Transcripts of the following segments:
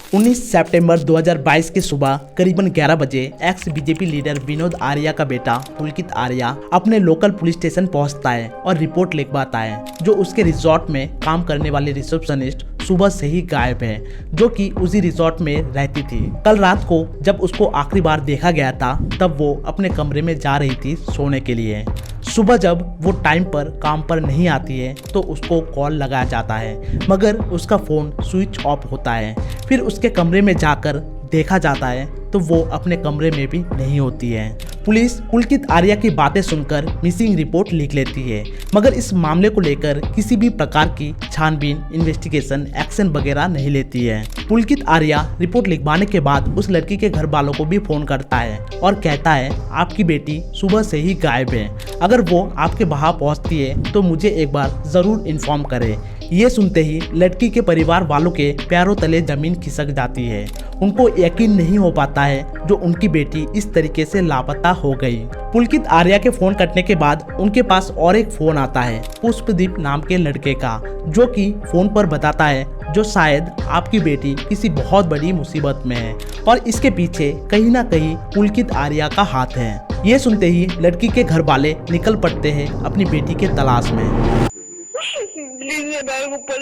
19 सितंबर 2022 की सुबह करीबन 11 बजे x BJP leader Vinod Arya का बेटा पुलकित आर्या अपने लोकल पुलिस स्टेशन पहुंचता है और रिपोर्ट लिखवाता है जो उसके रिजॉर्ट में काम करने वाले रिसेप्शनिस्ट सुबह से ही गायब है, जो कि उसी रिजॉर्ट में रहती थी। कल रात को जब उसको आखिरी बार देखा गया था तब वो अपने कमरे में जा रही थी सोने के लिए। सुबह जब वो टाइम पर काम पर नहीं आती है तो उसको कॉल लगाया जाता है, मगर उसका फ़ोन स्विच ऑफ होता है। फिर उसके कमरे में जाकर देखा जाता है तो वो अपने कमरे में भी नहीं होती है। पुलिस पुलकित आर्या की बातें सुनकर मिसिंग रिपोर्ट लिख लेती है, मगर इस मामले को लेकर किसी भी प्रकार की छानबीन, इन्वेस्टिगेशन, एक्शन वगैरह नहीं लेती है। पुलकित आर्या रिपोर्ट लिखवाने के बाद उस लड़की के घर वालों को भी फोन करता है और कहता है आपकी बेटी सुबह से ही गायब है, अगर वो आपके वहाँ पहुँचती है तो मुझे एक बार ज़रूर इन्फॉर्म करे। ये सुनते ही लड़की के परिवार वालों के पैरों तले जमीन खिसक जाती है। उनको यकीन नहीं हो पाता है जो उनकी बेटी इस तरीके से लापता हो गई। पुलकित आर्या के फोन कटने के बाद उनके पास और एक फोन आता है पुष्पदीप नाम के लड़के का, जो कि फोन पर बताता है जो शायद आपकी बेटी किसी बहुत बड़ी मुसीबत में है और इसके पीछे कहीं ना कहीं पुलकित आर्या का हाथ है। ये सुनते ही लड़की के घर वाले निकल पड़ते हैं अपनी बेटी के तलाश में।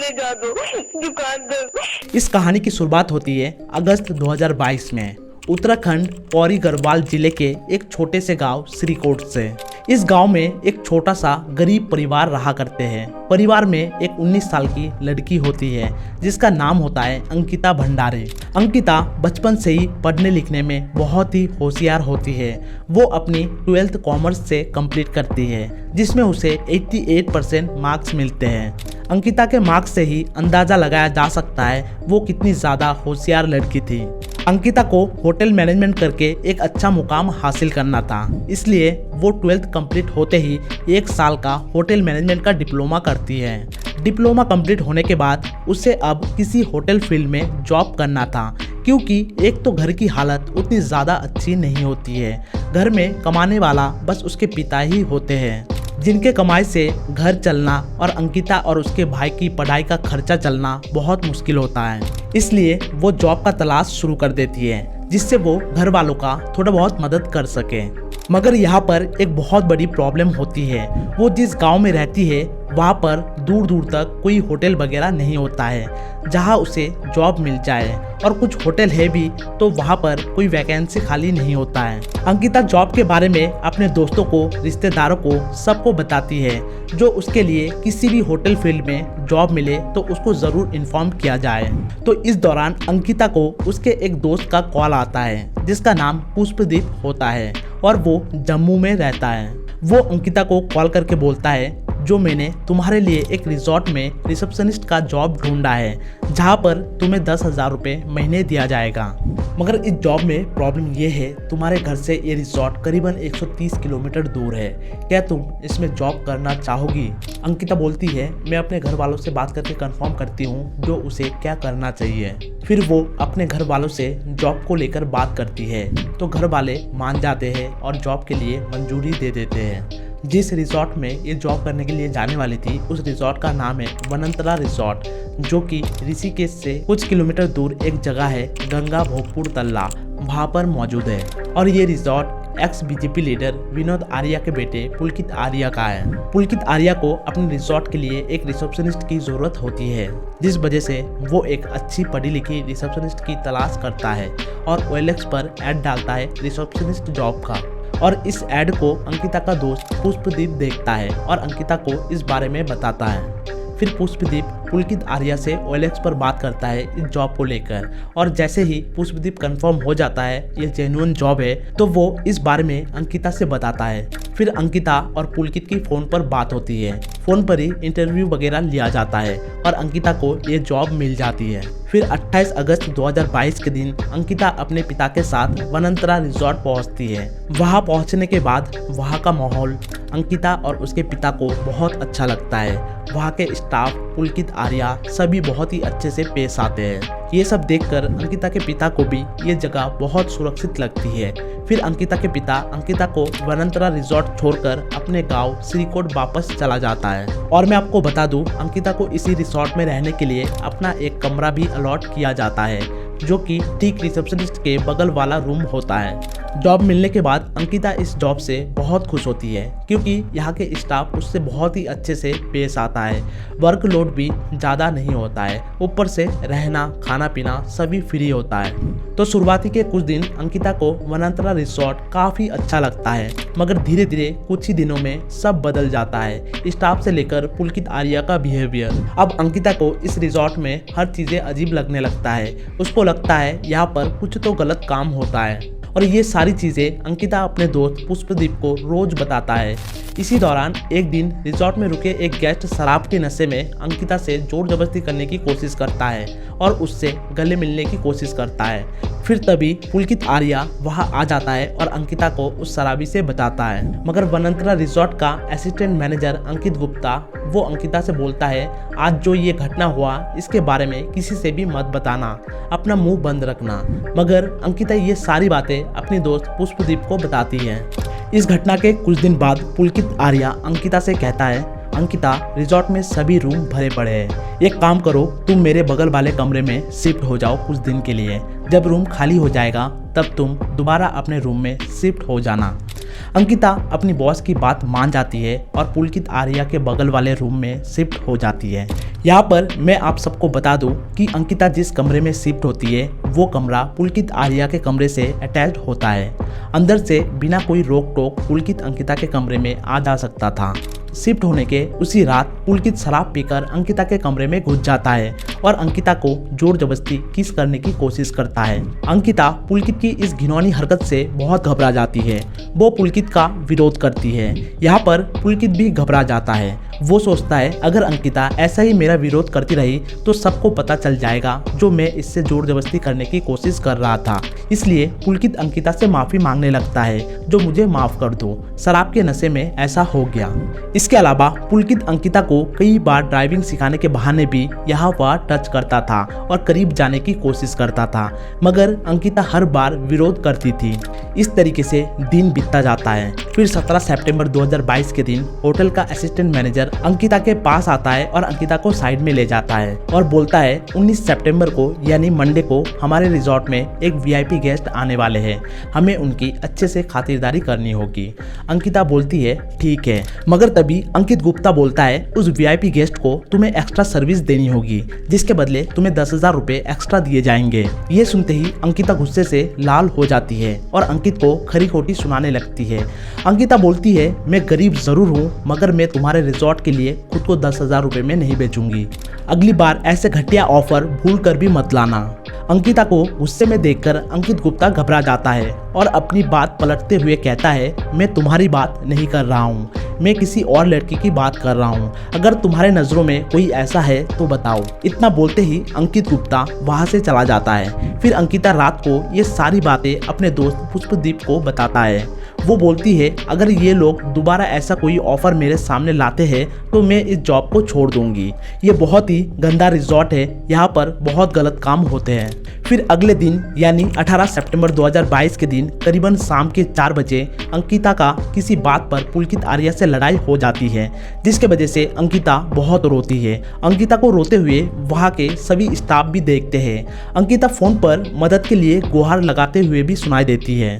जा दो दुकान पर। इस कहानी की शुरुआत होती है अगस्त 2022 में उत्तराखंड पौड़ी गढ़वाल जिले के एक छोटे से गांव श्रीकोट से। इस गांव में एक छोटा सा गरीब परिवार रहा करते हैं। परिवार में एक 19 साल की लड़की होती है जिसका नाम होता है अंकिता भंडारे। अंकिता बचपन से ही पढ़ने लिखने में बहुत ही होशियार होती है। वो अपनी 12th कॉमर्स से कंप्लीट करती है जिसमें उसे 88% मार्क्स मिलते हैं। अंकिता के मार्क्स से ही अंदाजा लगाया जा सकता है वो कितनी ज़्यादा होशियार लड़की थी। अंकिता को होटल मैनेजमेंट करके एक अच्छा मुकाम हासिल करना था, इसलिए वो 12th कंप्लीट होते ही 1 साल का होटल मैनेजमेंट का डिप्लोमा करती है। डिप्लोमा कंप्लीट होने के बाद उसे अब किसी होटल फील्ड में जॉब करना था, क्योंकि एक तो घर की हालत उतनी ज़्यादा अच्छी नहीं होती है। घर में कमाने वाला बस उसके पिता ही होते हैं, जिनके कमाई से घर चलना और अंकिता और उसके भाई की पढ़ाई का खर्चा चलना बहुत मुश्किल होता है। इसलिए वो जॉब का तलाश शुरू कर देती है जिससे वो घर वालों का थोड़ा बहुत मदद कर सके। मगर यहाँ पर एक बहुत बड़ी प्रॉब्लम होती है। वो जिस गांव में रहती है वहाँ पर दूर दूर तक कोई होटल वगैरह नहीं होता है जहाँ उसे जॉब मिल जाए, और कुछ होटल है भी तो वहाँ पर कोई वैकेंसी खाली नहीं होता है। अंकिता जॉब के बारे में अपने दोस्तों को, रिश्तेदारों को, सबको बताती है जो उसके लिए किसी भी होटल फील्ड में जॉब मिले तो उसको ज़रूर इन्फॉर्म किया जाए। तो इस दौरान अंकिता को उसके एक दोस्त का कॉल आता है जिसका नाम पुष्पदीप होता है और वो जम्मू में रहता है। वो अंकिता को कॉल करके बोलता है जो मैंने तुम्हारे लिए एक रिजॉर्ट में रिसेप्शनिस्ट का जॉब ढूंढा है जहाँ पर तुम्हें 10,000 रुपये महीने दिया जाएगा। मगर इस जॉब में प्रॉब्लम ये है तुम्हारे घर से ये रिजॉर्ट करीबन 130 किलोमीटर दूर है, क्या तुम इसमें जॉब करना चाहोगी? अंकिता बोलती है मैं अपने घर वालों से बात करके कंफर्म करती हूँ जो उसे क्या करना चाहिए। फिर वो अपने घर वालों से जॉब को लेकर बात करती है तो घर वाले मान जाते हैं और जॉब के लिए मंजूरी दे देते हैं। जिस रिजॉर्ट में ये जॉब करने के लिए जाने वाली थी उस रिजॉर्ट का नाम है वनंतरा रिजॉर्ट, जो कि ऋषिकेश से कुछ किलोमीटर दूर एक जगह है गंगा भोगपुर तल्ला, वहाँ पर मौजूद है। और ये resort x BJP leader Vinod Arya के बेटे पुलकित आर्या का है। पुलकित आर्या को अपने रिजॉर्ट के लिए एक रिसेप्शनिस्ट की जरूरत होती है, जिस वजह से वो एक अच्छी पढ़ी लिखी रिसेप्शनिस्ट की तलाश करता है और OLX पर ऐड डालता है रिसेप्शनिस्ट जॉब का। और इस ऐड को अंकिता का दोस्त पुष्पदीप देखता है और अंकिता को इस बारे में बताता है। फिर पुष्पदीप पुलकित आर्या से OLX पर बात करता है इस जॉब को लेकर, और जैसे ही पुष्पदीप कंफर्म हो जाता है ये जेन्युइन जॉब है तो वो इस बारे में अंकिता से बताता है। फिर अंकिता और पुलकित की फ़ोन पर बात होती है, फ़ोन पर ही इंटरव्यू वगैरह लिया जाता है और अंकिता को ये जॉब मिल जाती है। फिर 28 अगस्त 2022 के दिन अंकिता अपने पिता के साथ वनंतरा रिजॉर्ट पहुंचती है। वहां पहुंचने के बाद वहां का माहौल अंकिता और उसके पिता को बहुत अच्छा लगता है। वहां के स्टाफ, पुलकित आर्या सभी बहुत ही अच्छे से पेश आते हैं। ये सब देखकर अंकिता के पिता को भी ये जगह बहुत सुरक्षित लगती है। फिर अंकिता के पिता अंकिता को वनंतरा रिजॉर्ट छोड़कर अपने गांव श्रीकोट वापस चला जाता है। और मैं आपको बता दूं, अंकिता को इसी रिजॉर्ट में रहने के लिए अपना एक कमरा भी अलॉट किया जाता है, जो कि ठीक रिसेप्शनिस्ट के बगल वाला रूम होता है। जॉब मिलने के बाद अंकिता इस जॉब से बहुत खुश होती है क्योंकि यहाँ के स्टाफ उससे बहुत ही अच्छे से पेश आता है। वर्कलोड भी ज़्यादा नहीं होता है, ऊपर से रहना खाना पीना सभी फ्री होता है। तो शुरुआती के कुछ दिन अंकिता को वनांतरा रिसोर्ट काफ़ी अच्छा लगता है, मगर धीरे धीरे कुछ ही दिनों में सब बदल जाता है, स्टाफ से लेकर पुलकित आर्या का बिहेवियर। अब अंकिता को इस रिसोर्ट में हर चीज़ें अजीब लगने लगता है। उसको लगता है यहाँ पर कुछ तो गलत काम होता है और ये सारी चीज़ें अंकिता अपने दोस्त पुष्पदीप को रोज बताता है। इसी दौरान एक दिन रिसोर्ट में रुके एक गेस्ट शराब के नशे में अंकिता से जोर जबरदस्ती करने की कोशिश करता है और उससे गले मिलने की कोशिश करता है। फिर तभी पुलकित आर्या वहां आ जाता है और अंकिता को उस शराबी से बचाता है, मगर वनांतरा रिसोर्ट का असिस्टेंट मैनेजर अंकित गुप्ता वो अंकिता से बोलता है, आज जो ये घटना हुआ इसके बारे में किसी से भी मत बताना, अपना मुंह बंद रखना। मगर अंकिता ये सारी बातें अपनी दोस्त पुष्पदीप को बताती है। इस घटना के कुछ दिन बाद पुलकित आर्या अंकिता से कहता है, अंकिता रिसोर्ट में सभी रूम भरे पड़े हैं, एक काम करो तुम मेरे बगल वाले कमरे में शिफ्ट हो जाओ कुछ दिन के लिए, जब रूम खाली हो जाएगा तब तुम दोबारा अपने रूम में शिफ्ट हो जाना। अंकिता अपनी बॉस की बात मान जाती है और पुलकित आर्या के बगल वाले रूम में शिफ्ट हो जाती है। यहाँ पर मैं आप सबको बता दूं कि अंकिता जिस कमरे में शिफ्ट होती है वो कमरा पुलकित आर्या के कमरे से अटैच्ड होता है। अंदर से बिना कोई रोक टोक पुलकित अंकिता के कमरे में आ जा सकता था। शिफ्ट होने के उसी रात पुलकित शराब पीकर अंकिता के कमरे में घुस जाता है और अंकिता को जोर जबरदस्ती किस करने की कोशिश करता है। अंकिता पुलकित की इस घिनौनी हरकत से बहुत घबरा जाती है। वो पुलकित का विरोध करती है। यहाँ पर पुलकित भी घबरा जाता है। वो सोचता है अगर अंकिता ऐसा ही मेरा विरोध करती रही तो सबको पता चल जाएगा जो मैं इससे जोर जबरदस्ती करने की कोशिश कर रहा था। इसलिए पुलकित अंकिता से माफी मांगने लगता है, जो मुझे माफ कर दो, शराब के नशे में ऐसा हो गया। इसके अलावा पुलकित अंकिता को कई बार ड्राइविंग सिखाने के बहाने भी यहाँ वहाँ टच करता था और करीब जाने की कोशिश करता था, मगर अंकिता हर बार विरोध करती थी। इस तरीके से दिन बीतता जाता है। फिर 17 सितंबर 2022 के दिन होटल का असिस्टेंट मैनेजर अंकिता के पास आता है और अंकिता को साइड में ले जाता है और बोलता है 19 सितंबर को यानी मंडे को हमारे रिसोर्ट में एक वीआईपी गेस्ट आने वाले हैं, हमें उनकी अच्छे से खातिरदारी करनी होगी। अंकिता बोलती है ठीक है, मगर तभी अंकित गुप्ता बोलता है उस वीआईपी गेस्ट को तुम्हें एक्स्ट्रा सर्विस देनी होगी, जिसके बदले तुम्हें 10,000 रुपए एक्स्ट्रा दिए जाएंगे। ये सुनते ही अंकिता गुस्से से लाल हो जाती है और अंकित को खरी खोटी सुनाने लगती है। अंकिता बोलती है मैं गरीब जरूर हूँ, मगर मैं तुम्हारे रिसोर्ट के लिए खुद को 10,000 रुपए में नहीं बेचूंगी। अगली बार ऐसे घटिया ऑफर भूल कर भी मत लाना। अंकिता को गुस्से में देखकर अंकित गुप्ता घबरा जाता है और अपनी बात पलटते हुए कहता है मैं तुम्हारी बात नहीं कर रहा हूँ, मैं किसी और लड़की की बात कर रहा हूँ, अगर तुम्हारे नज़रों में कोई ऐसा है तो बताओ। इतना बोलते ही अंकित गुप्ता वहाँ से चला जाता है। फिर अंकिता रात को ये सारी बातें अपने दोस्त पुष्पदीप को बताता है। वो बोलती है अगर ये लोग दोबारा ऐसा कोई ऑफर मेरे सामने लाते हैं तो मैं इस जॉब को छोड़ दूंगी। ये बहुत ही गंदा रिजॉर्ट है, यहाँ पर बहुत गलत काम होते हैं। फिर अगले दिन यानी 18 सितंबर 2022 के दिन करीबन शाम के 4 बजे अंकिता का किसी बात पर पुलकित आर्या से लड़ाई हो जाती है, जिसके वजह से अंकिता बहुत रोती है। अंकिता को रोते हुए वहाँ के सभी स्टाफ भी देखते हैं। अंकिता फोन पर मदद के लिए गुहार लगाते हुए भी सुनाई देती है।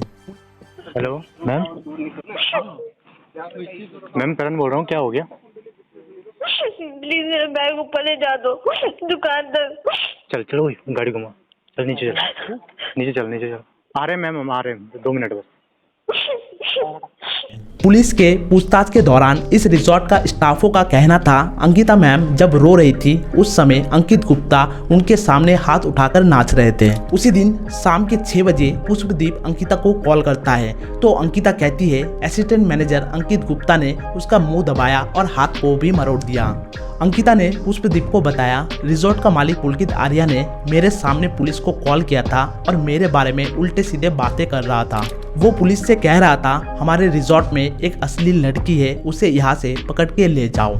हेलो मैम, मैम करण बोल रहा हूँ, क्या हो गया? प्लीज मेरा बैग ऊपर ले जा दो दुकान तक। चल चलो गाड़ी घुमा, चल नीचे चल, नीचे चल, नीचे चल। आ रहे हैं मैम, हम आ रहे हैं, 2 मिनट बस। पुलिस के पूछताछ के दौरान इस रिसोर्ट का स्टाफों का कहना था अंकिता मैम जब रो रही थी उस समय अंकित गुप्ता उनके सामने हाथ उठाकर नाच रहे थे। उसी दिन शाम के 6 बजे पुष्पदीप अंकिता को कॉल करता है तो अंकिता कहती है असिस्टेंट मैनेजर अंकित गुप्ता ने उसका मुंह दबाया और हाथ को भी मरोड़ दिया। अंकिता ने पुष्पदीप को बताया रिसोर्ट का मालिक पुलकित आर्या ने मेरे सामने पुलिस को कॉल किया था और मेरे बारे में उल्टे सीधे बातें कर रहा था। वो पुलिस से कह रहा था हमारे रिसोर्ट में एक अश्लील लड़की है, उसे यहाँ से पकड़ के ले जाओ।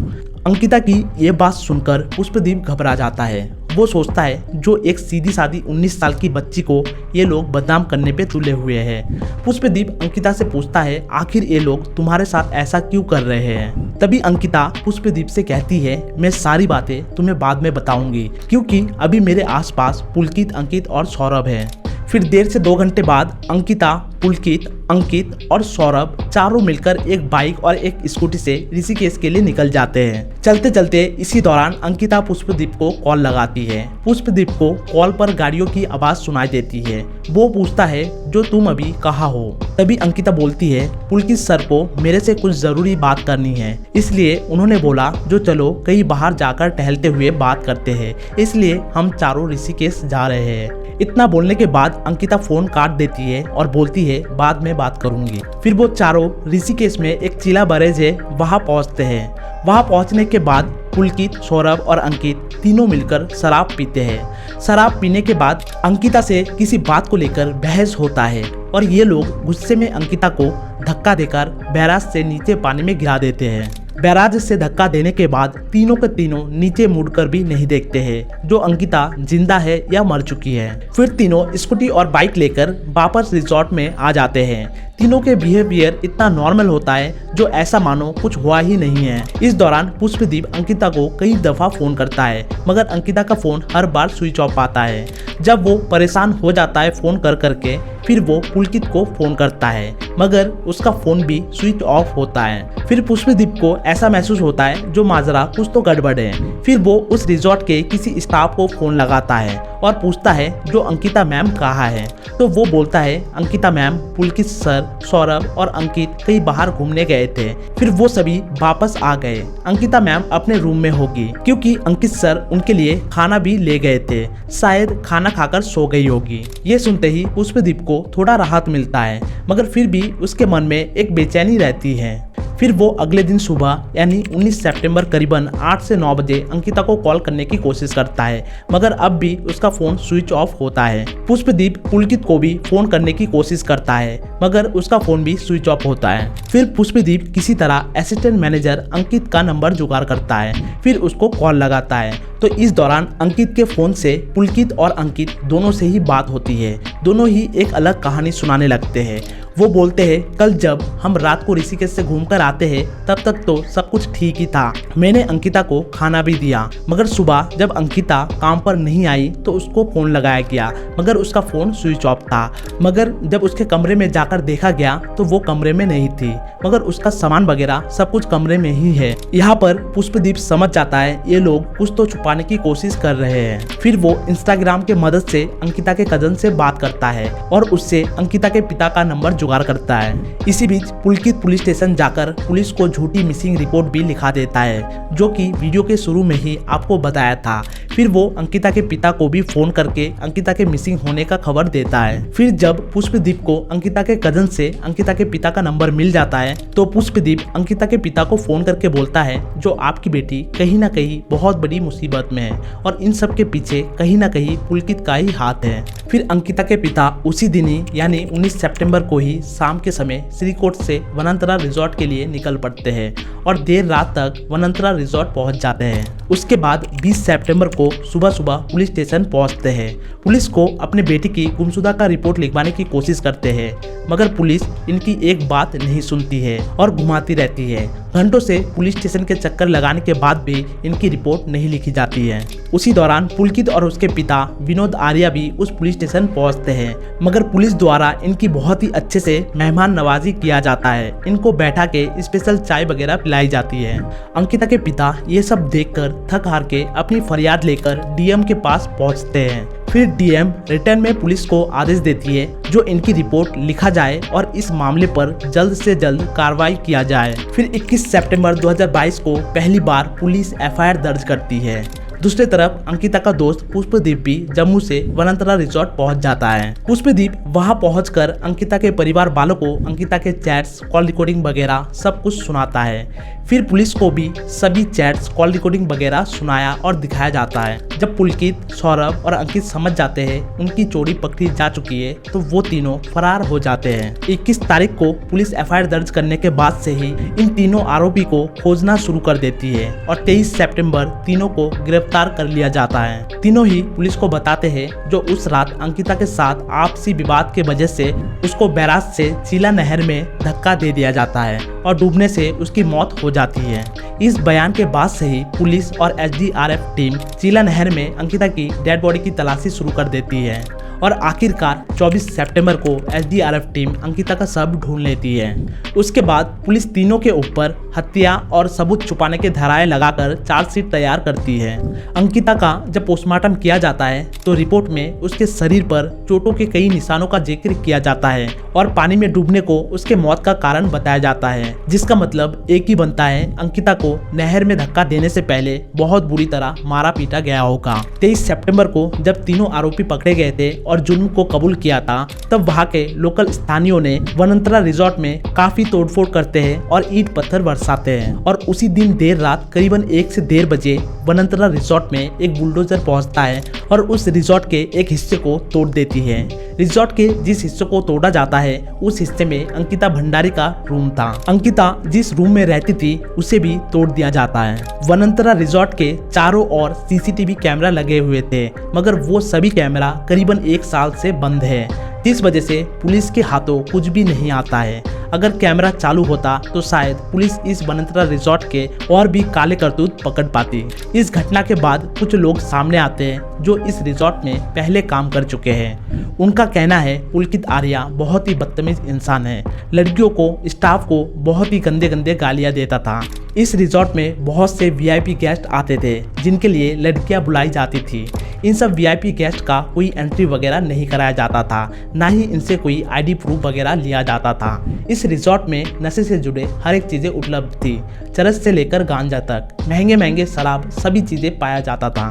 अंकिता की ये बात सुनकर पुष्पदीप घबरा जाता है। वो सोचता है जो एक सीधी सादी 19 साल की बच्ची को ये लोग बदनाम करने पे तुले हुए हैं। पुष्पदीप अंकिता से पूछता है आखिर ये लोग तुम्हारे साथ ऐसा क्यों कर रहे हैं। तभी अंकिता पुष्पदीप से कहती है मैं सारी बातें तुम्हें बाद में बताऊंगी, क्योंकि अभी मेरे आसपास पुलकित, अंकित और सौरभ है। फिर देर से 2 घंटे बाद अंकिता, पुलकित, अंकित और सौरभ चारों मिलकर एक बाइक और एक स्कूटी से ऋषिकेश के लिए निकल जाते हैं। चलते चलते इसी दौरान अंकिता पुष्पदीप को कॉल लगाती है। पुष्पदीप को कॉल पर गाड़ियों की आवाज सुनाई देती है। वो पूछता है जो तुम अभी कहाँ हो। तभी अंकिता बोलती है पुलकित सर को मेरे से कुछ जरूरी बात करनी है, इसलिए उन्होंने बोला जो चलो कहीं बाहर जाकर टहलते हुए बात करते हैं, इसलिए हम चारों ऋषिकेश जा रहे हैं। इतना बोलने के बाद अंकिता फोन काट देती है और बोलती है बाद में बात करूंगी। फिर वो चारों ऋषिकेश में एक चिला बैरेज है वहां पहुंचते हैं। वहां पहुंचने के बाद पुलकित, सौरभ और अंकित तीनों मिलकर शराब पीते हैं। शराब पीने के बाद अंकिता से किसी बात को लेकर बहस होता है और ये लोग गुस्से में अंकिता को धक्का देकर बैराज से नीचे पानी में गिरा देते हैं। बैराज से धक्का देने के बाद तीनों के तीनों नीचे मुड़कर भी नहीं देखते हैं जो अंकिता जिंदा है या मर चुकी है। फिर तीनों स्कूटी और बाइक लेकर वापस रिजॉर्ट में आ जाते हैं। तीनों के बिहेवियर इतना नॉर्मल होता है जो ऐसा मानो कुछ हुआ ही नहीं है। इस दौरान पुष्पदीप अंकिता को कई दफा फोन करता है, मगर अंकिता का फोन हर बार स्विच ऑफ आता है। जब वो परेशान हो जाता है फोन कर करके, फिर वो पुलकित को फोन करता है, मगर उसका फोन भी स्विच ऑफ होता है। फिर पुष्पदीप को ऐसा महसूस होता है जो माजरा कुछ तो गड़बड़ है। फिर वो उस रिजॉर्ट के किसी स्टाफ को फोन लगाता है और पूछता है जो अंकिता मैम कहाँ है। तो वो बोलता है अंकिता मैम, पुलकित सर, सौरभ और अंकित कहीं बाहर घूमने गए थे, फिर वो सभी वापस आ गए। अंकिता मैम अपने रूम में होगी क्योंकि अंकित सर उनके लिए खाना भी ले गए थे, शायद खाना खाकर सो गई होगी। ये सुनते ही पुष्पदीप को थोड़ा राहत मिलता है, मगर फिर भी उसके मन में एक बेचैनी रहती है। फिर वो अगले दिन सुबह यानी 19 सितंबर करीबन 8 से 9 बजे अंकिता को कॉल करने की कोशिश करता है, मगर अब भी उसका फोन स्विच ऑफ होता है। पुष्पदीप पुलकित को भी फोन करने की कोशिश करता है, मगर उसका फोन भी स्विच ऑफ होता है। फिर पुष्पदीप किसी तरह असिस्टेंट मैनेजर अंकित का नंबर जुगाड़ करता है, फिर उसको कॉल लगाता है। तो इस दौरान अंकित के फोन से पुलकित और अंकित दोनों से ही बात होती है। दोनों ही एक अलग कहानी सुनाने लगते हैं। वो बोलते हैं कल जब हम रात को ऋषिकेश से घूमकर आते हैं तब तक तो सब कुछ ठीक ही था, मैंने अंकिता को खाना भी दिया, मगर सुबह जब अंकिता काम पर नहीं आई तो उसको फोन लगाया गया, मगर उसका फोन स्विच ऑफ था। मगर जब उसके कमरे में जाकर देखा गया तो वो कमरे में नहीं थी, मगर उसका सामान वगैरह सब कुछ कमरे में ही है। यहाँ पर पुष्पदीप समझ जाता है ये लोग कुछ तो छुपाने की कोशिश कर रहे हैं। फिर वो इंस्टाग्राम के मदद से अंकिता के कजन से बात करता है और उससे अंकिता के पिता का नंबर जुगाड़ करता है। इसी बीच पुलकित पुलिस स्टेशन जाकर पुलिस को झूठी मिसिंग रिपोर्ट भी लिखा देता है, जो कि वीडियो के शुरू में ही आपको बताया था। फिर वो अंकिता के पिता को भी फोन करके अंकिता के मिसिंग होने का खबर देता है। फिर जब पुष्पदीप को अंकिता के कजन से अंकिता के पिता का नंबर मिल जाता है तो पुष्पदीप अंकिता के पिता को फोन करके बोलता है जो आपकी बेटी कहीं ना कहीं बहुत बड़ी मुसीबत में है और इन सब के पीछे कहीं ना कहीं पुलकित का ही हाथ है। फिर अंकिता के पिता उसी दिन ही यानी 19 सितंबर को ही शाम के समय श्रीकोट से वनांतरा रिजॉर्ट के लिए निकल पड़ते हैं और देर रात तक वनांतरा रिजॉर्ट पहुंच जाते हैं। उसके बाद 20 सितंबर को सुबह सुबह पुलिस स्टेशन पहुंचते हैं। पुलिस को अपने बेटी की गुमशुदा का रिपोर्ट लिखवाने की कोशिश करते हैं, मगर पुलिस इनकी एक बात नहीं सुनती है और घुमाती रहती है। घंटों से पुलिस स्टेशन के चक्कर लगाने के बाद भी इनकी रिपोर्ट नहीं लिखी जाती है। उसी दौरान पुलकित और उसके पिता विनोद आर्या भी उस पुलिस स्टेशन पहुंचते हैं, मगर पुलिस द्वारा इनकी बहुत ही अच्छे से मेहमान नवाजी किया जाता है। इनको बैठा के स्पेशल चाय वगैरह पिलाई जाती है। अंकिता के पिता ये सब देखकर थक हार के अपनी फरियाद लेकर डीएम के पास पहुंचते हैं। फिर डीएम रिटर्न में पुलिस को आदेश देती है जो इनकी रिपोर्ट लिखा जाए और इस मामले पर जल्द से जल्द कार्रवाई किया जाए। फिर 21 सितंबर 2022 को पहली बार पुलिस एफआईआर दर्ज करती है। दूसरी तरफ अंकिता का दोस्त पुष्पदीप भी जम्मू से वनांतरा रिजॉर्ट पहुंच जाता है। पुष्पदीप वहां पहुंचकर अंकिता के परिवार वालों को अंकिता के चैट्स, कॉल रिकॉर्डिंग वगैरह सब कुछ सुनाता है। फिर पुलिस को भी सभी चैट्स, कॉल रिकॉर्डिंग वगैरह सुनाया और दिखाया जाता है। जब पुलकित, सौरभ और अंकित समझ जाते हैं उनकी चोरी पकड़ी जा चुकी है तो वो तीनों फरार हो जाते हैं। 21 तारीख को पुलिस एफआईआर दर्ज करने के बाद से ही इन तीनों आरोपी को खोजना शुरू कर देती है और 23 सितंबर तीनों को गिरफ्तार कर लिया जाता है। तीनों ही पुलिस को बताते हैं जो उस रात अंकिता के साथ आपसी विवाद के वजह से उसको बैराज से चीला नहर में धक्का दे दिया जाता है और डूबने से उसकी मौत हो जाती है। इस बयान के बाद से ही पुलिस और एसडीआरएफ टीम चीला नहर में अंकिता की डेड बॉडी की तलाशी शुरू कर देती है और आखिरकार 24 सितंबर को एसडीआरएफ टीम अंकिता का शव ढूंढ लेती है। उसके बाद पुलिस तीनों के ऊपर हत्या और सबूत छुपाने के धाराएं लगाकर चार्जशीट तैयार करती है। अंकिता का जब पोस्टमार्टम किया जाता है तो रिपोर्ट में उसके शरीर पर चोटों के कई निशानों का जिक्र किया जाता है और पानी में डूबने को उसके मौत का कारण बताया जाता है, जिसका मतलब एक ही बनता है, अंकिता को नहर में धक्का देने से पहले बहुत बुरी तरह मारा पीटा गया होगा। 23 सितंबर को जब तीनों आरोपी पकड़े गए थे और जुर्म को कबूल किया था, तब वहां के लोकल स्थानीयों ने वनंतरा रिजॉर्ट में काफी तोड़फोड़ करते हैं और ईंट पत्थर बरसाते हैं और उसी दिन देर रात करीबन 1 से 1:30 बजे वनंतरा रिजॉर्ट में एक बुलडोजर पहुंचता है और उस रिजॉर्ट के एक हिस्से को तोड़ देती है। रिजॉर्ट के जिस हिस्से को तोड़ा जाता है उस हिस्से में अंकिता भंडारी का रूम था। अंकिता जिस रूम में रहती थी उसे भी तोड़ दिया जाता है। वनंतरा रिजॉर्ट के चारों ओर सीसीटीवी कैमरा लगे हुए थे, मगर वो सभी कैमरा करीबन 1 साल से बंद है, जिस वजह से पुलिस के हाथों कुछ भी नहीं आता है। अगर कैमरा चालू होता तो शायद पुलिस इस वनंतरा रिजॉर्ट के और भी काले करतूत पकड़ पाती। इस घटना के बाद कुछ लोग सामने आते हैं जो इस रिजॉर्ट में पहले काम कर चुके हैं। उनका कहना है पुलकित आर्या बहुत ही बदतमीज इंसान है, लड़कियों को, स्टाफ को बहुत ही गंदे गंदे गालियां देता था। इस रिजॉर्ट में बहुत से वीआईपी गेस्ट आते थे जिनके लिए लड़कियां बुलाई जाती थी। इन सब वीआईपी गेस्ट का कोई एंट्री वगैरह नहीं कराया जाता था, ना ही इनसे कोई आईडी प्रूफ वगैरह लिया जाता था। इस रिजॉर्ट में नशे से जुड़े हर एक चीजें उपलब्ध थी, चरस से लेकर गांजा तक, महंगे महंगे शराब, सभी चीजें पाया जाता था।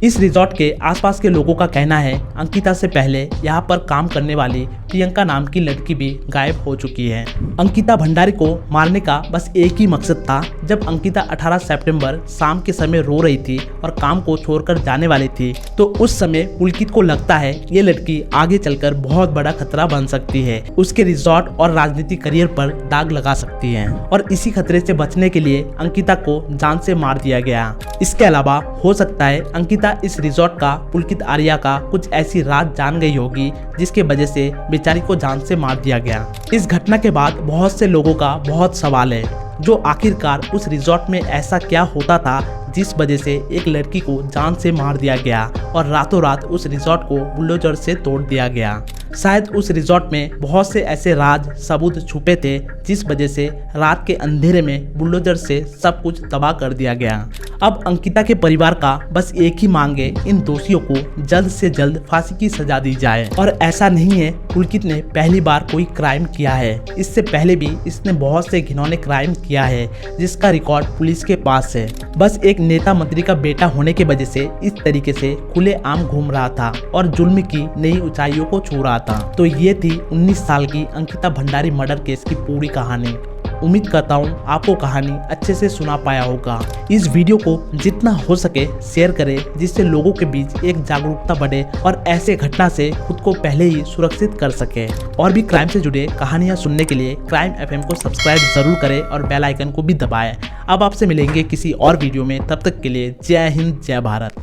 इस रिजॉर्ट के आसपास के लोगों का कहना है अंकिता से पहले यहाँ पर काम करने वाली प्रियंका नाम की लड़की भी गायब हो चुकी है। अंकिता भंडारी को मारने का बस एक ही मकसद था। जब अंकिता 18 सितंबर शाम के समय रो रही थी और काम को छोड़कर जाने वाली थी, तो उस समय पुलकित को लगता है ये लड़की आगे चलकर बहुत बड़ा खतरा बन सकती है, उसके रिजॉर्ट और राजनीतिक करियर पर दाग लगा सकती है, और इसी खतरे से बचने के लिए अंकिता को जान से मार दिया गया। इसके अलावा हो सकता है अंकिता इस रिजॉर्ट का पुलकित आर्या का कुछ ऐसी राज जान गई होगी जिसके वजह से बेचारी को जान से मार दिया गया। इस घटना के बाद बहुत से लोगों का बहुत सवाल है जो आखिरकार उस रिजॉर्ट में ऐसा क्या होता था जिस वजह से एक लड़की को जान से मार दिया गया और रातों रात उस रिजॉर्ट को बुलडोजर से तोड़ दिया गया। शायद उस रिजॉर्ट में बहुत से ऐसे राज सबूत छुपे थे जिस वजह से रात के अंधेरे में बुलडोजर से सब कुछ तबाह कर दिया गया। अब अंकिता के परिवार का बस एक ही मांग है, इन दोषियों को जल्द से जल्द फांसी की सजा दी जाए। और ऐसा नहीं है पुलकित ने पहली बार कोई क्राइम किया है, इससे पहले भी इसने बहुत से घिनौने क्राइम किया है जिसका रिकॉर्ड पुलिस के पास है। बस एक नेता मंत्री का बेटा होने की वजह से इस तरीके से खुलेआम घूम रहा था और जुल्म की नई ऊंचाइयों को छू रहा था। तो ये थी 19 साल की अंकिता भंडारी मर्डर केस की पूरी कहानी। उम्मीद करता हूँ आपको कहानी अच्छे से सुना पाया होगा। इस वीडियो को जितना हो सके शेयर करें जिससे लोगों के बीच एक जागरूकता बढ़े और ऐसे घटना से खुद को पहले ही सुरक्षित कर सके। और भी क्राइम से जुड़े कहानियाँ सुनने के लिए क्राइम एफएम को सब्सक्राइब जरूर करें और बेल आइकन को भी दबाएं। अब आपसे मिलेंगे किसी और वीडियो में, तब तक के लिए जय हिंद, जय भारत।